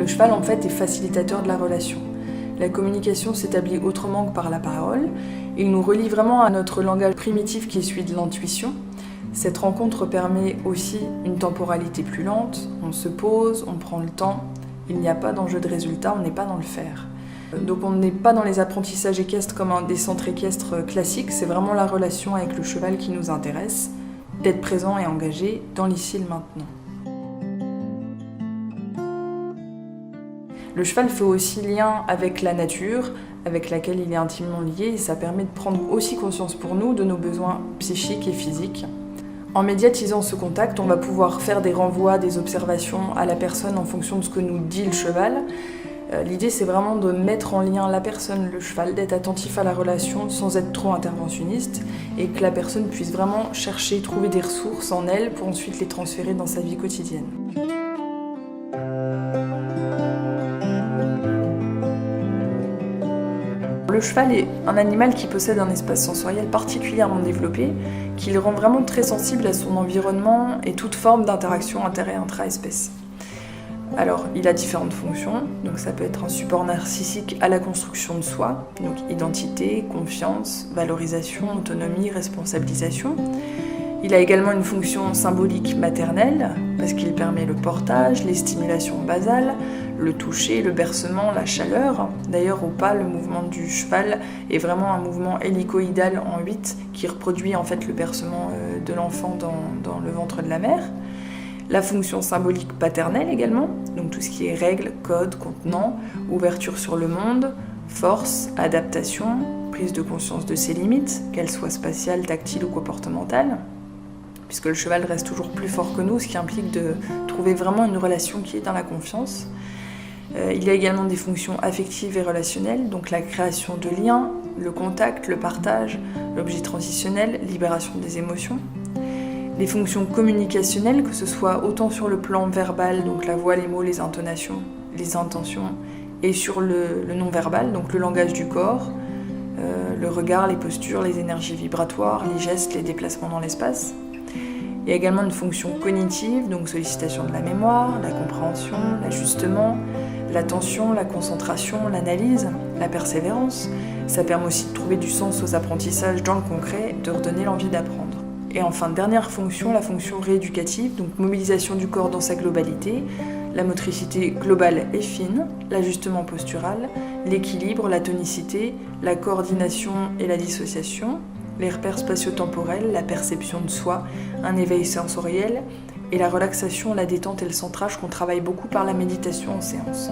Le cheval en fait est facilitateur de la relation. La communication s'établit autrement que par la parole. Il nous relie vraiment à notre langage primitif qui est celui de l'intuition. Cette rencontre permet aussi une temporalité plus lente, on se pose, on prend le temps, il n'y a pas d'enjeu de résultat, on n'est pas dans le faire. Donc on n'est pas dans les apprentissages équestres comme des centres équestres classiques, c'est vraiment la relation avec le cheval qui nous intéresse, d'être présent et engagé dans l'ici et le maintenant. Le cheval fait aussi lien avec la nature, avec laquelle il est intimement lié, et ça permet de prendre aussi conscience pour nous de nos besoins psychiques et physiques. En médiatisant ce contact, on va pouvoir faire des renvois, des observations à la personne en fonction de ce que nous dit le cheval. L'idée, c'est vraiment de mettre en lien la personne, le cheval, d'être attentif à la relation sans être trop interventionniste et que la personne puisse vraiment chercher, trouver des ressources en elle pour ensuite les transférer dans sa vie quotidienne. Le cheval est un animal qui possède un espace sensoriel particulièrement développé, qui le rend vraiment très sensible à son environnement et toute forme d'interaction inter- et intra-espèces. Alors, il a différentes fonctions, donc ça peut être un support narcissique à la construction de soi, donc identité, confiance, valorisation, autonomie, responsabilisation. Il a également une fonction symbolique maternelle, parce qu'il permet le portage, les stimulations basales, le toucher, le bercement, la chaleur. D'ailleurs, au pas, le mouvement du cheval est vraiment un mouvement hélicoïdal en 8 qui reproduit en fait le bercement de l'enfant dans le ventre de la mère. La fonction symbolique paternelle également, donc tout ce qui est règles, codes, contenants, ouverture sur le monde, force, adaptation, prise de conscience de ses limites, qu'elles soient spatiales, tactiles ou comportementales, puisque le cheval reste toujours plus fort que nous, ce qui implique de trouver vraiment une relation qui est dans la confiance. Il y a également des fonctions affectives et relationnelles, donc la création de liens, le contact, le partage, l'objet transitionnel, libération des émotions. Les fonctions communicationnelles, que ce soit autant sur le plan verbal, donc la voix, les mots, les intonations, les intentions, et sur le non-verbal, donc le langage du corps, le regard, les postures, les énergies vibratoires, les gestes, les déplacements dans l'espace. Il y a également une fonction cognitive, donc sollicitation de la mémoire, la compréhension, l'ajustement, l'attention, la concentration, l'analyse, la persévérance. Ça permet aussi de trouver du sens aux apprentissages dans le concret, de redonner l'envie d'apprendre. Et enfin, dernière fonction, la fonction rééducative, donc mobilisation du corps dans sa globalité, la motricité globale et fine, l'ajustement postural, l'équilibre, la tonicité, la coordination et la dissociation, les repères spatio-temporels, la perception de soi, un éveil sensoriel, et la relaxation, la détente et le centrage qu'on travaille beaucoup par la méditation en séance.